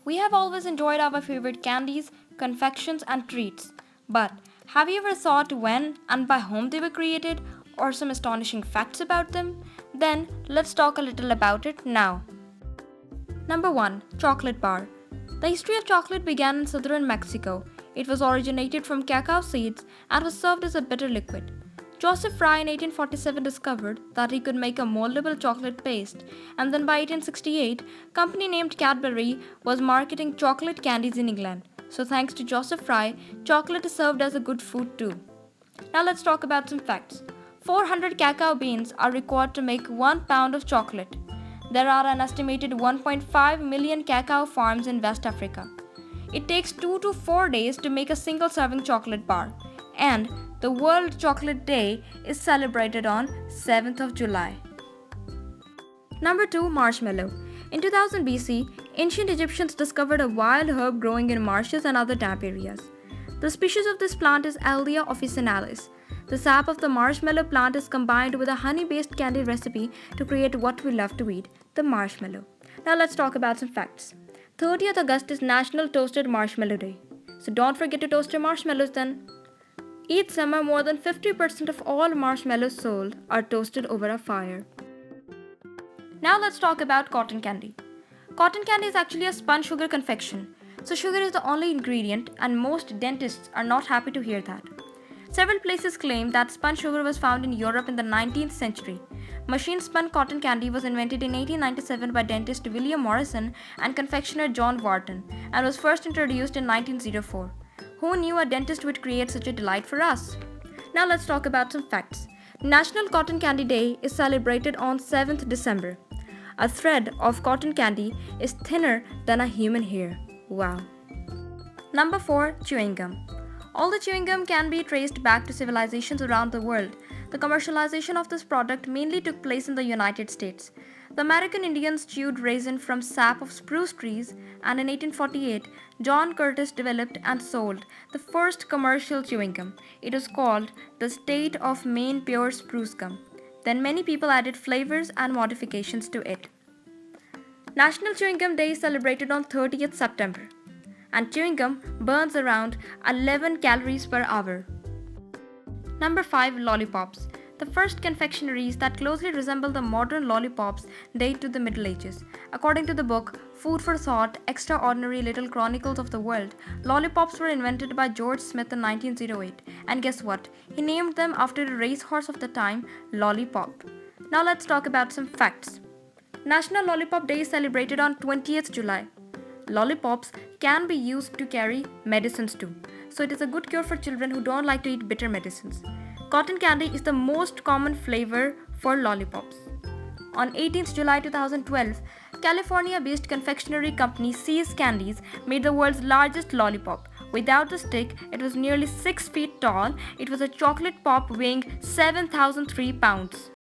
We have always enjoyed our favorite candies, confections, and treats. But have you ever thought when and by whom they were created, or some astonishing facts about them? Then let's talk a little about it now. Number 1. Chocolate bar. The history of chocolate began in southern Mexico. It was originated from cacao seeds and was served as a bitter liquid. Joseph Fry in 1847 discovered that he could make a moldable chocolate paste, and then by 1868, company named Cadbury was marketing chocolate candies in England. So thanks to Joseph Fry, chocolate is served as a good food too. Now let's talk about some facts. 400 cacao beans are required to make 1 pound of chocolate. There are an estimated 1.5 million cacao farms in West Africa. It takes 2 to 4 days to make a single serving chocolate bar, and the World Chocolate Day is celebrated on 7th of July. Number 2. Marshmallow. In 2000 BC, ancient Egyptians discovered a wild herb growing in marshes and other damp areas. The species of this plant is Aldea officinalis. The sap of the marshmallow plant is combined with a honey-based candy recipe to create what we love to eat, the marshmallow. Now let's talk about some facts. 30th August is National Toasted Marshmallow Day. So don't forget to toast your marshmallows then. Each summer, more than 50% of all marshmallows sold are toasted over a fire. Now let's talk about cotton candy. Cotton candy is actually a spun sugar confection. So sugar is the only ingredient, and most dentists are not happy to hear that. Several places claim that spun sugar was found in Europe in the 19th century. Machine spun cotton candy was invented in 1897 by dentist William Morrison and confectioner John Wharton, and was first introduced in 1904. Who knew a dentist would create such a delight for us? Now let's talk about some facts. National Cotton Candy Day is celebrated on 7th December. A thread of cotton candy is thinner than a human hair. Wow. Number 4. Chewing gum. Although chewing gum can be traced back to civilizations around the world, the commercialization of this product mainly took place in the United States. The American Indians chewed resin from sap of spruce trees, and in 1848, John Curtis developed and sold the first commercial chewing gum. It was called the State of Maine Pure Spruce Gum. Then many people added flavors and modifications to it. National Chewing Gum Day is celebrated on 30th September, and chewing gum burns around 11 calories per hour. Number 5. Lollipops. The first confectioneries that closely resemble the modern lollipops date to the Middle Ages. According to the book Food for Thought, Extraordinary Little Chronicles of the World, lollipops were invented by George Smith in 1908. And guess what? He named them after a racehorse of the time, Lollipop. Now let's talk about some facts. National Lollipop Day is celebrated on 20th July. Lollipops can be used to carry medicines too, so it is a good cure for children who don't like to eat bitter medicines. Cotton candy is the most common flavor for lollipops. On 18th July 2012, California-based confectionery company See's Candies made the world's largest lollipop. Without the stick, it was nearly 6 feet tall. It was a chocolate pop weighing 7,003 pounds.